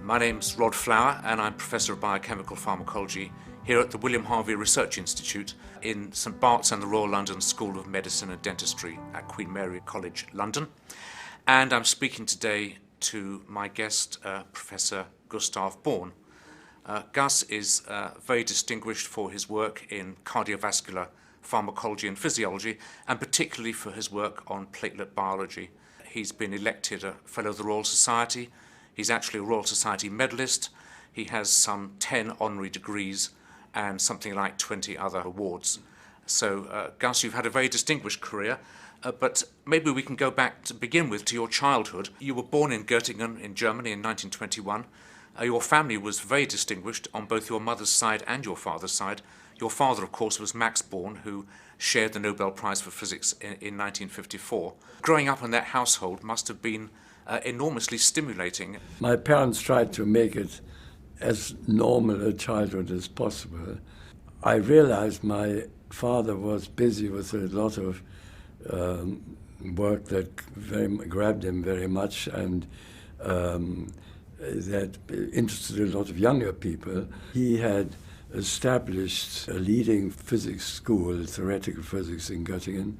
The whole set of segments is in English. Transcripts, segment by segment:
My name's Rod Flower and I'm Professor of Biochemical Pharmacology here at the William Harvey Research Institute in St Bart's and the Royal London School of Medicine and Dentistry at Queen Mary College, London. And I'm speaking today to my guest, Professor Gus Born. Gus is very distinguished for his work in cardiovascular pharmacology and physiology, and particularly for his work on platelet biology. He's been elected a Fellow of the Royal Society. He's actually a Royal Society medalist. He has some 10 honorary degrees and something like 20 other awards. So, Gus, you've had a very distinguished career, but maybe we can go back to begin with to your childhood. You were born in Göttingen in Germany in 1921. Your family was very distinguished on both your mother's side and your father's side. Your father, of course, was Max Born, who shared the Nobel Prize for Physics in 1954. Growing up in that household must have been enormously stimulating. My parents tried to make it as normal a childhood as possible. I realized my father was busy with a lot of work that grabbed him very much, and that interested a lot of younger people. He had established a leading physics school, theoretical physics in Göttingen,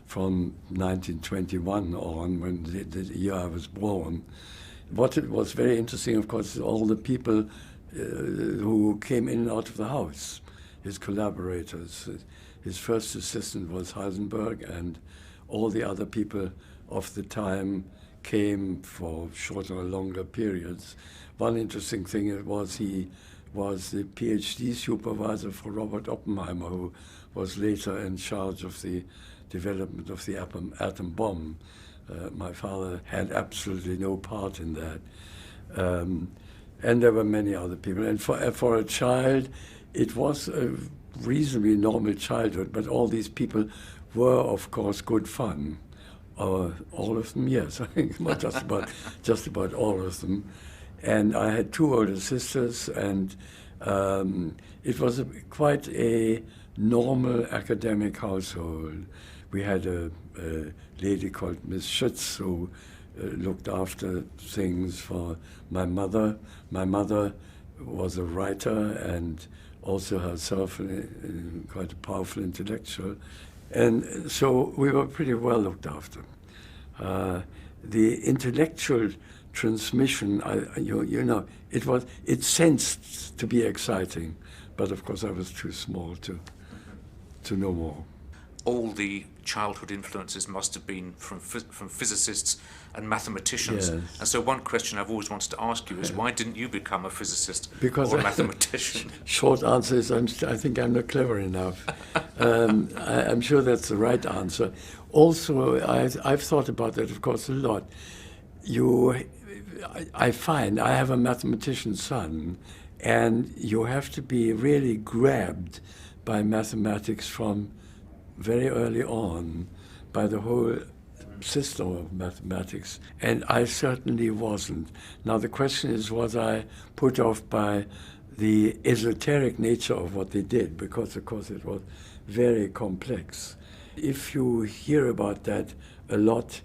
from 1921 on, when the year I was born. What was very interesting, of course, is all the people who came in and out of the house, his collaborators. His first assistant was Heisenberg, and all the other people of the time came for shorter or longer periods. One interesting thing was he was the PhD supervisor for Robert Oppenheimer, who was later in charge of the development of the atom bomb. My father had absolutely no part in that. And there were many other people. And for a child, it was a reasonably normal childhood, but all these people were, of course, good fun. All of them, yes, I think not just about all of them. And I had two older sisters, and it was quite a normal academic household. We had a lady called Miss Schütz who looked after things for my mother. My mother was a writer and also herself quite a powerful intellectual. And so we were pretty well looked after. The intellectual transmission, it sensed to be exciting, but of course I was too small to know more. All the childhood influences must have been from physicists and mathematicians. Yes. And so one question I've always wanted to ask you is, why didn't you become a physicist or a mathematician? Short answer is I think I'm not clever enough. I'm sure that's the right answer. Also, I've thought about that, of course, a lot. I find I have a mathematician's son, and you have to be really grabbed by mathematics from very early on, by the whole system of mathematics, and I certainly wasn't. Now the question is, was I put off by the esoteric nature of what they did, because of course it was very complex. If you hear about that a lot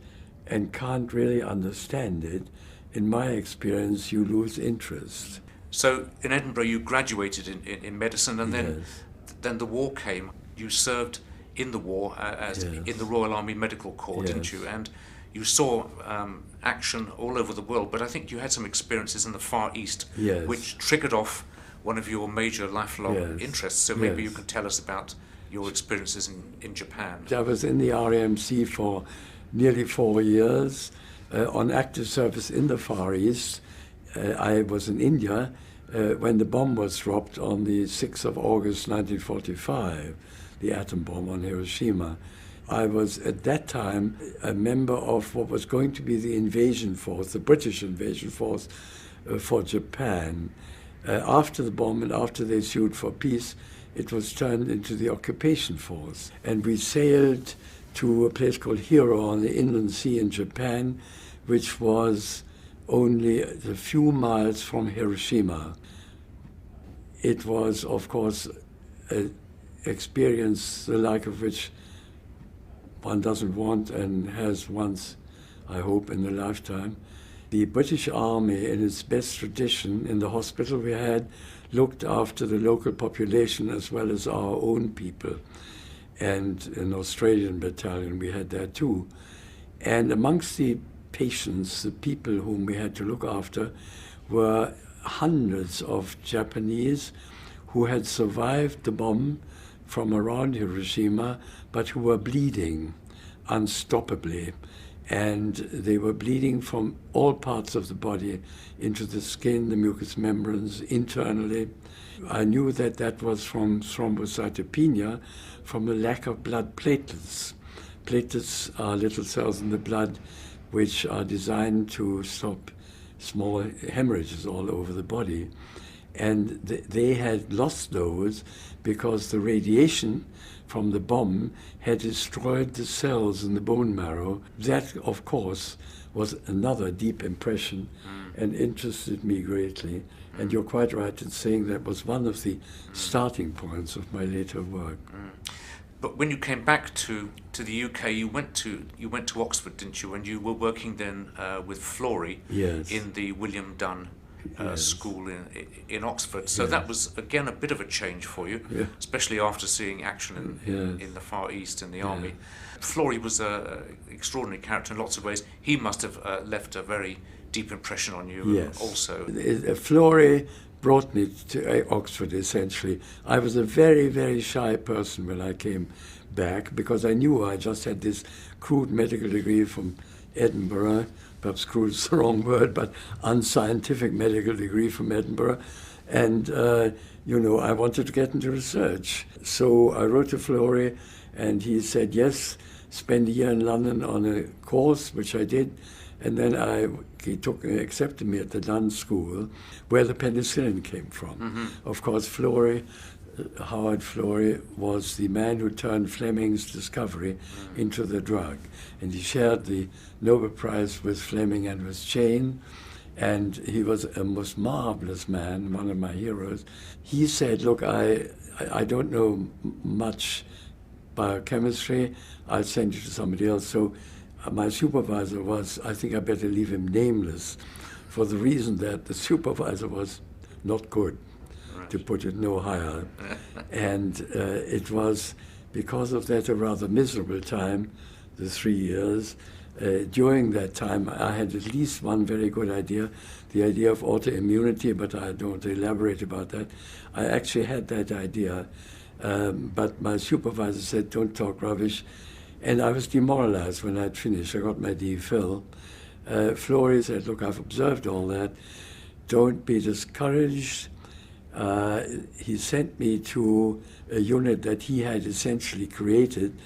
and can't really understand it, in my experience you lose interest. So in Edinburgh you graduated in medicine, and Yes. then the war came. You served in the war Yes. in the Royal Army Medical Corps, Yes. didn't you? And you saw action all over the world, but I think you had some experiences in the Far East, Yes. which triggered off one of your major lifelong Yes. interests. So maybe Yes. you could tell us about your experiences in Japan. I was in the RAMC for nearly 4 years on active service in the Far East. I was in India when the bomb was dropped on the 6th of August 1945, the atom bomb on Hiroshima. I was at that time a member of what was going to be the invasion force, the British invasion force for Japan. After the bomb and after they sued for peace, it was turned into the occupation force. And we sailed to a place called Hiro on the inland sea in Japan, which was only a few miles from Hiroshima. It was, of course, an experience the like of which one doesn't want and has once, I hope, in a lifetime. the British Army, in its best tradition, in the hospital we had, looked after the local population as well as our own people. And an Australian battalion, we had that too. And amongst the patients, the people whom we had to look after, were hundreds of Japanese who had survived the bomb from around Hiroshima, but who were bleeding unstoppably. And they were bleeding from all parts of the body, into the skin, the mucous membranes, internally. I knew that that was from thrombocytopenia, from a lack of blood platelets. Platelets are little cells in the blood which are designed to stop small hemorrhages all over the body. And they had lost those because the radiation from the bomb had destroyed the cells in the bone marrow. That, of course, was another deep impression and interested me greatly. And you're quite right in saying that was one of the starting points of my later work. But when you came back to the UK, you went to Oxford, didn't you? And you were working then with Florey in the William Dunn school in Oxford. So that was, again, a bit of a change for you, especially after seeing action in the Far East in the army. Florey was an extraordinary character in lots of ways. He must have left a very deep impression on you also. Florey brought me to Oxford, essentially. I was a very, very shy person when I came back, because I knew I just had this crude medical degree from Edinburgh. Perhaps crude is the wrong word, but unscientific medical degree from Edinburgh. And, I wanted to get into research. So I wrote to Florey, and he said, yes, spend a year in London on a course, which I did. And then he accepted me at the Dunn School, where the penicillin came from. Of course, Howard Florey was the man who turned Fleming's discovery into the drug. And he shared the Nobel Prize with Fleming and with Chain. And he was a most marvelous man, one of my heroes. He said, look, I don't know much biochemistry. I'll send you to somebody else. So my supervisor was, I think I better leave him nameless, for the reason that the supervisor was not good, to put it no higher. And it was because of that a rather miserable time, the 3 years. During that time, I had at least one very good idea, the idea of autoimmunity, but I don't elaborate about that. I actually had that idea, but my supervisor said, don't talk rubbish. And I was demoralized when I'd finished. I got my DPhil. Florey said, look, I've observed all that. Don't be discouraged. He sent me to a unit that he had essentially created,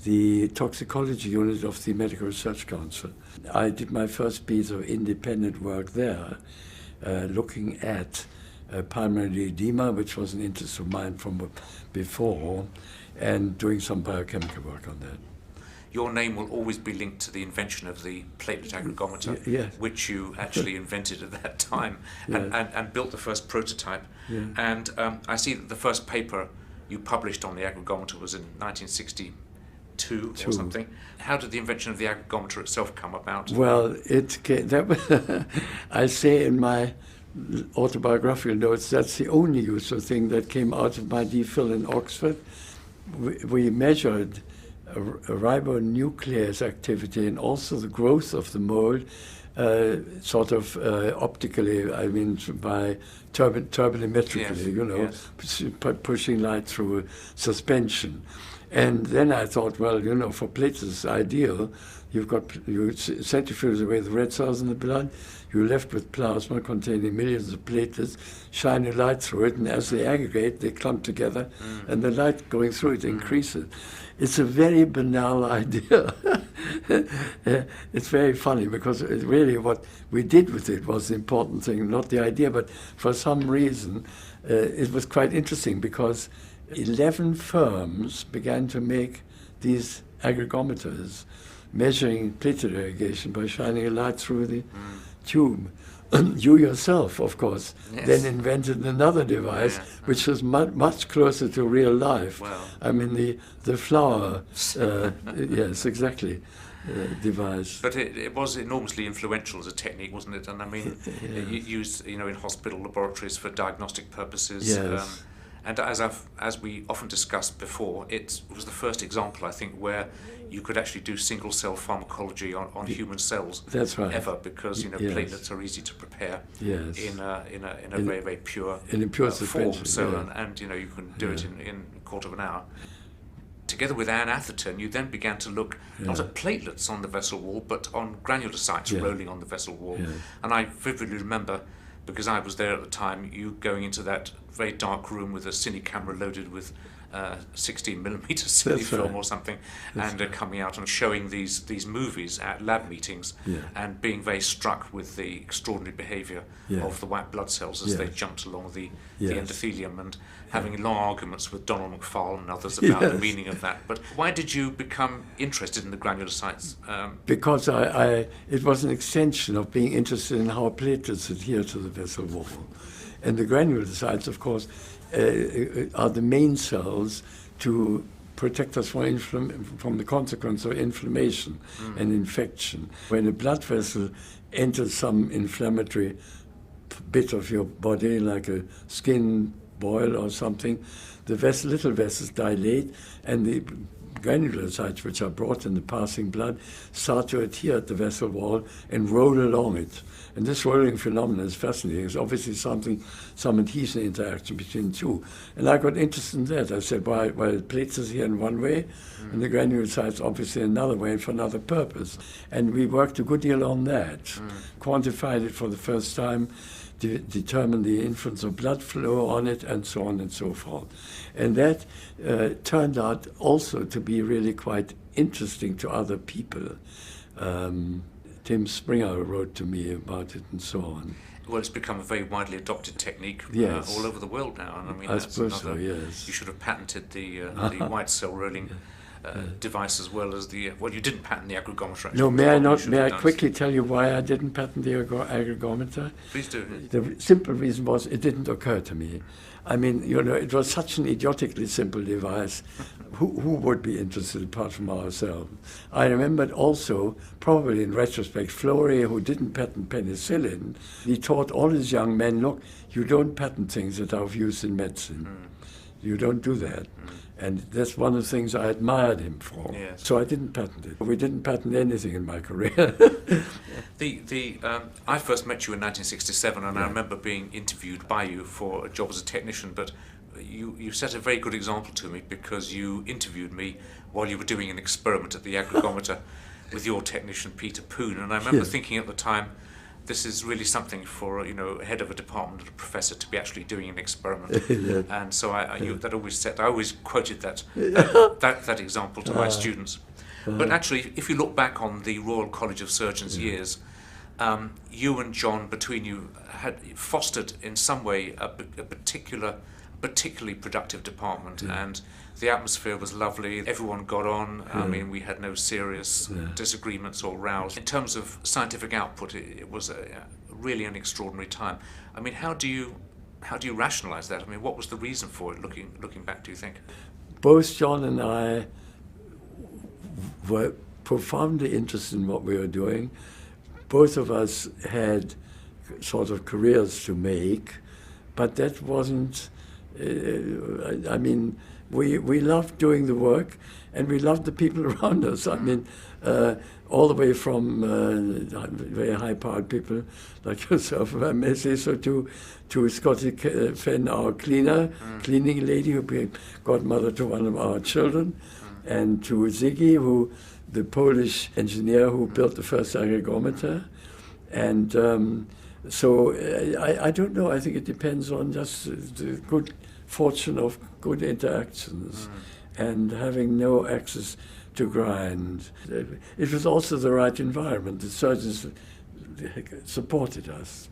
the toxicology unit of the Medical Research Council. I did my first piece of independent work there, looking at pulmonary edema, which was an interest of mine from before, and doing some biochemical work on that. Your name will always be linked to the invention of the platelet aggregometer, which you actually invented at that time and built the first prototype. And I see that the first paper you published on the aggregometer was in 1962 or something. How did the invention of the aggregometer itself come about? Well, I say in my autobiographical notes, that's the only useful thing that came out of my DPhil in Oxford. We measured ribonuclease activity and also the growth of the mold, optically, I mean, by turbidimetrically, pushing light through suspension. And then I thought, well, for platelets it's ideal. You centrifuge away the red cells in the blood, you're left with plasma containing millions of platelets, shine a light through it, and as they aggregate, they clump together, and the light going through it increases. It's a very banal idea. It's very funny, because really what we did with it was the important thing, not the idea, but for some reason it was quite interesting, because 11 firms began to make these aggregometers, measuring platelet aggregation by shining a light through the tube. You yourself, of course, then invented another device which was much closer to real life. Wow. I mean, the flower, yes, exactly. device. But it was enormously influential as a technique, wasn't it? And I mean, used in hospital laboratories for diagnostic purposes. Yes. And as we often discussed before, it was the first example, I think, where you could actually do single cell pharmacology on human cells. That's right. Ever, because Yes. platelets are easy to prepare. Yes. In a very, very pure in a pure form. suspension. So Yeah. and you can do it in a quarter of an hour. Together with Anne Atherton, you then began to look not at platelets on the vessel wall, but on granulocytes rolling on the vessel wall. Yeah. And I vividly remember, because I was there at the time, you going into that very dark room with a cine camera loaded with 16mm cine That's film right. or something, That's and right. coming out and showing these movies at lab meetings, and being very struck with the extraordinary behaviour of the white blood cells as they jumped along the endothelium, and having long arguments with Donald McFarlane and others about the meaning of that. But why did you become interested in the granulocytes? Because it was an extension of being interested in how platelets adhere to the vessel wall. And the granulocytes, of course, are the main cells to protect us from the consequence of inflammation and infection. When a blood vessel enters some inflammatory bit of your body, like a skin boil or something, the little vessels dilate, and the granulocytes, which are brought in the passing blood, start to adhere at the vessel wall and roll along it. And this rolling phenomenon is fascinating. It's obviously some adhesion interaction between the two. And I got interested in that. I said, well, plates is here in one way, and the granulocytes obviously another way and for another purpose. And we worked a good deal on that, quantified it for the first time, determine the influence of blood flow on it, and so on and so forth. And that turned out also to be really quite interesting to other people. Tim Springer wrote to me about it and so on. Well, it's become a very widely adopted technique all over the world now. And I mean, I that's suppose another, so, yes. You should have patented the white cell rolling device as well as the... Well, you didn't patent the aggregometer, actually. No, may I quickly tell you why I didn't patent the aggregometer? Please do. The simple reason was it didn't occur to me. I mean, it was such an idiotically simple device. Who would be interested apart from ourselves? I remembered also, probably in retrospect, Florey, who didn't patent penicillin, he taught all his young men, look, you don't patent things that are of use in medicine. You don't do that. And that's one of the things I admired him for. Yes. So I didn't patent it. We didn't patent anything in my career. I first met you in 1967, and I remember being interviewed by you for a job as a technician, but you set a very good example to me, because you interviewed me while you were doing an experiment at the aggregometer with your technician, Peter Poon, and I remember thinking at the time, this is really something for a head of a department or a professor to be actually doing an experiment. And so I always quoted that example to my students. But actually, if you look back on the Royal College of Surgeons years, you and John, between you, had fostered in some way a particularly productive department, and the atmosphere was lovely. Everyone got on. I mean, we had no serious disagreements or rows. In terms of scientific output, it was really an extraordinary time. I mean, how do you rationalise that? I mean, what was the reason for it? Looking back, do you think? Both John and I were profoundly interested in what we were doing. Both of us had sort of careers to make, but that wasn't. I mean, we loved doing the work, and we loved the people around us. I mean, all the way from very high-powered people like yourself, if I may say so, to Scotty Fenn, our cleaning lady, who became godmother to one of our children, and to Ziggy, the Polish engineer who built the first aggregometer. And so I don't know. I think it depends on just the good fortune of good interactions and having no access to grind. It was also the right environment. The surgeons supported us.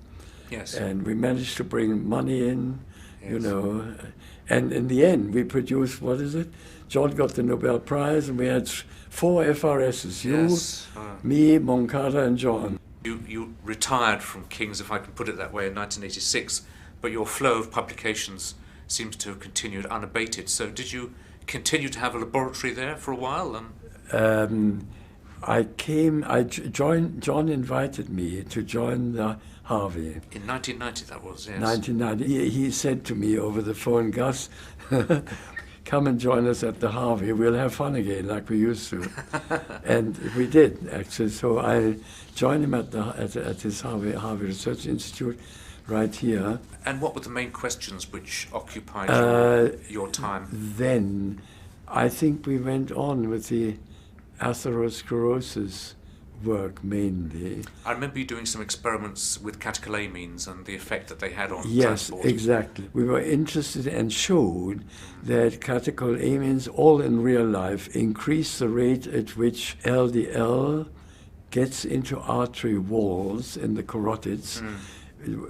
Yes. And we managed to bring money in, and in the end we produced, what is it? John got the Nobel Prize, and we had 4 FRSs, me, Moncada, and John. You retired from King's, if I can put it that way, in 1986, but your flow of publications seems to have continued unabated. So did you continue to have a laboratory there for a while? John invited me to join the Harvey. In 1990 that was, yes. 1990. He said to me over the phone, Gus, come and join us at the Harvey. We'll have fun again like we used to. And we did, actually. So I joined him at his Harvey Research Institute right here. And what were the main questions which occupied your time? Then I think we went on with the atherosclerosis work mainly. I remember you doing some experiments with catecholamines and the effect that they had on Yes, transport. exactly. We were interested and showed that catecholamines, all in real life, increase the rate at which LDL gets into artery walls in the carotids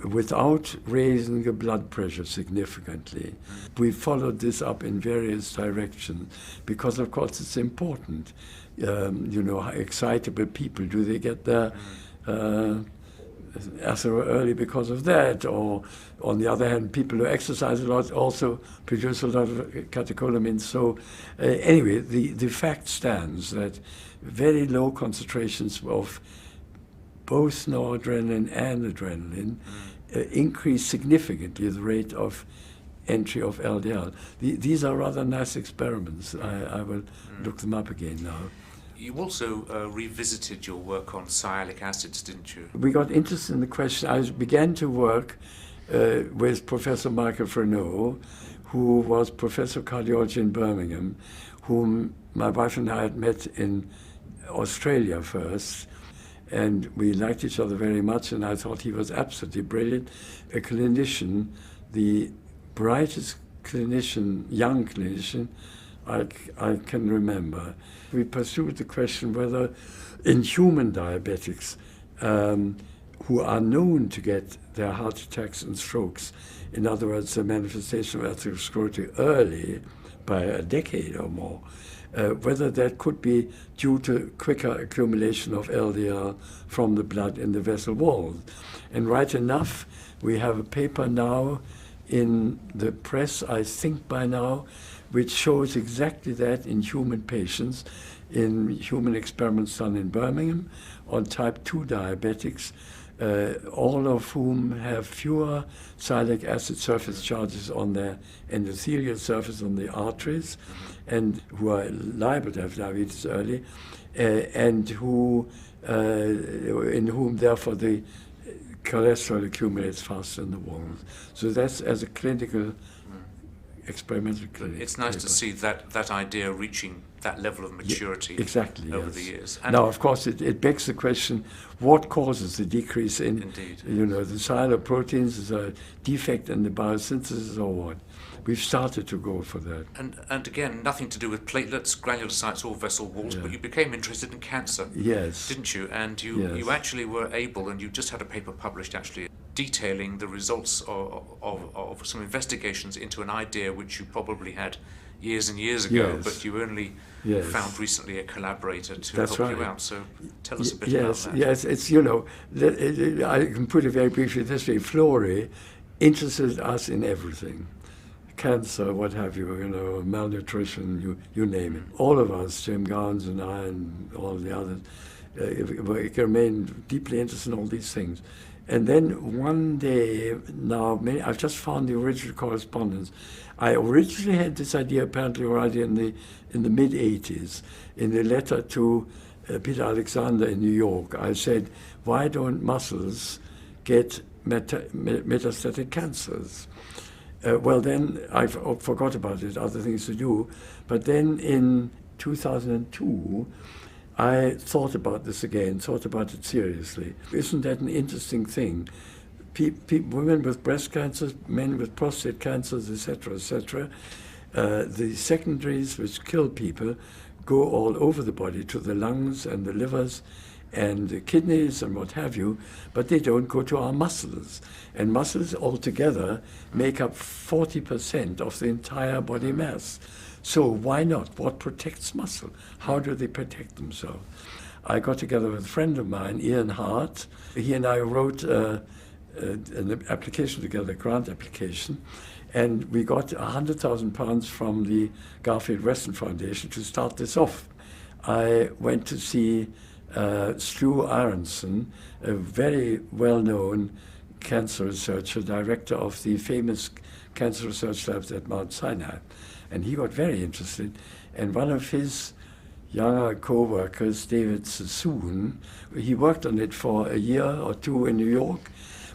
without raising the blood pressure significantly. We followed this up in various directions because, of course, it's important. Excitable people, do they get their ather early because of that? Or, on the other hand, people who exercise a lot also produce a lot of catecholamines. So, anyway, the fact stands that very low concentrations of both noradrenaline and adrenaline increase significantly the rate of entry of LDL. These are rather nice experiments. I will look them up again now. You also revisited your work on sialic acids, didn't you? We got interested in the question. I began to work with Professor Michael Freneau, who was Professor of Cardiology in Birmingham, whom my wife and I had met in Australia first. And we liked each other very much, and I thought he was absolutely brilliant, a clinician, the brightest clinician, young clinician I can remember. We pursued the question whether in human diabetics who are known to get their heart attacks and strokes, in other words, the manifestation of atherosclerosis early by a decade or more, whether that could be due to quicker accumulation of LDL from the blood in the vessel walls. And right enough, we have a paper now in the press, I think by now, which shows exactly that in human patients, in human experiments done in Birmingham on type 2 diabetics, all of whom have fewer sialic acid surface charges on their endothelial surface on the arteries, and who are liable to have diabetes early, and who, in whom therefore the cholesterol accumulates faster in the walls. So that's as a clinical, experimental clinic. It's nice to see that idea reaching that level of maturity over the years. And now, of course, it begs the question, what causes the decrease in, Indeed. The sialyl proteins? Is a defect in the biosynthesis or what? We've started to go for that. And again, nothing to do with platelets, granulocytes, or vessel walls, but you became interested in cancer, yes, didn't you? And you actually were able, and you just had a paper published actually, detailing the results of some investigations into an idea which you probably had years and years ago, but you only found recently a collaborator to help you out. So tell us a bit about that. Yes, it's, I can put it very briefly this way. Florey interested us in everything. Cancer, what have you, malnutrition, you name it. All of us, Jim Gowans and I and all the others, remain deeply interested in all these things. And then one day, now, I've just found the original correspondence. I originally had this idea apparently already in the mid-'80s, in a letter to Peter Alexander in New York. I said, why don't muscles get metastatic cancers? Well, then I forgot about it, other things to do. But then in 2002, I thought about this again, thought about it seriously. Isn't that an interesting thing? Women with breast cancers, men with prostate cancers, etc., the secondaries which kill people go all over the body, to the lungs and the livers and the kidneys and what have you, but they don't go to our muscles. And muscles altogether make up 40% of the entire body mass. So why not? What protects muscle? How do they protect themselves? I got together with a friend of mine, Ian Hart. He and I wrote an application together, a grant application, and we got £100,000 from the Garfield Weston Foundation to start this off. I went to see Stu Aronson, a very well-known cancer researcher, director of the famous cancer research labs at Mount Sinai. And he got very interested. And one of his younger co-workers, David Sassoon, he worked on it for a year or two in New York,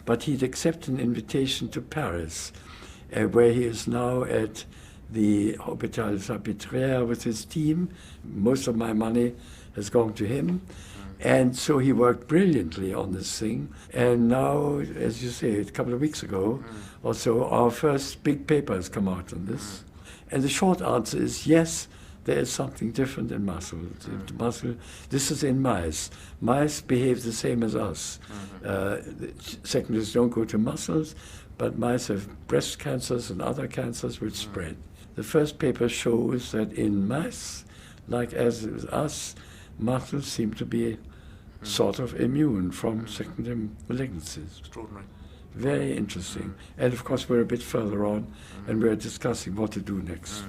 but he'd accepted an invitation to Paris, where he is now at the Hôpital Salpêtrière with his team. Most of my money has gone to him. And so he worked brilliantly on this thing. And now, as you say, a couple of weeks ago or so, our first big paper has come out on this. And the short answer is yes, there is something different in muscle. This is in mice. Mice behave the same as us. Secondaries don't go to muscles, but mice have breast cancers and other cancers which spread. The first paper shows that in mice, like as with us, muscles seem to be sort of immune from secondary malignancies. Extraordinary. Very interesting. And of course we're a bit further on and we're discussing what to do next.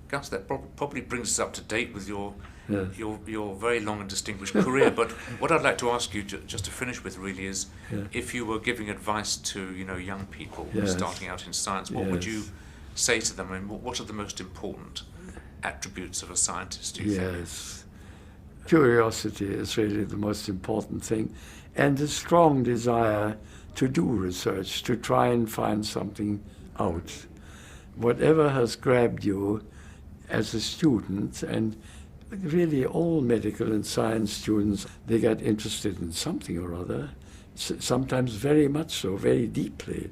Gus, that probably brings us up to date with your very long and distinguished career. But what I'd like to ask you, just to finish with, really, is if you were giving advice to young people starting out in science, what would you say to them? I mean, what are the most important attributes of a scientist, do you think? Curiosity is really the most important thing, and a strong desire to do research, to try and find something out. Whatever has grabbed you as a student, and really all medical and science students, they get interested in something or other, sometimes very much so, very deeply.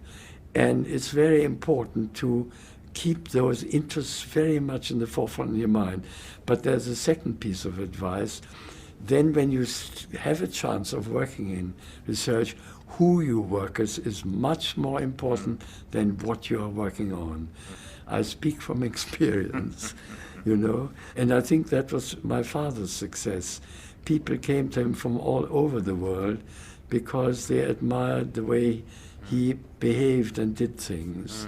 And it's very important to keep those interests very much in the forefront of your mind. But there's a second piece of advice. Then when you have a chance of working in research, who you work with is much more important than what you are working on. I speak from experience, and I think that was my father's success. People came to him from all over the world because they admired the way he behaved and did things.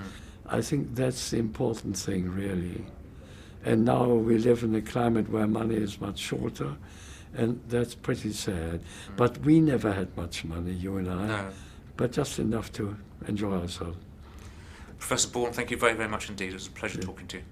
I think that's the important thing, really. And now we live in a climate where money is much shorter, and that's pretty sad. But we never had much money, you and I, but just enough to enjoy ourselves. Professor Born, thank you very, very much indeed. It was a pleasure talking to you.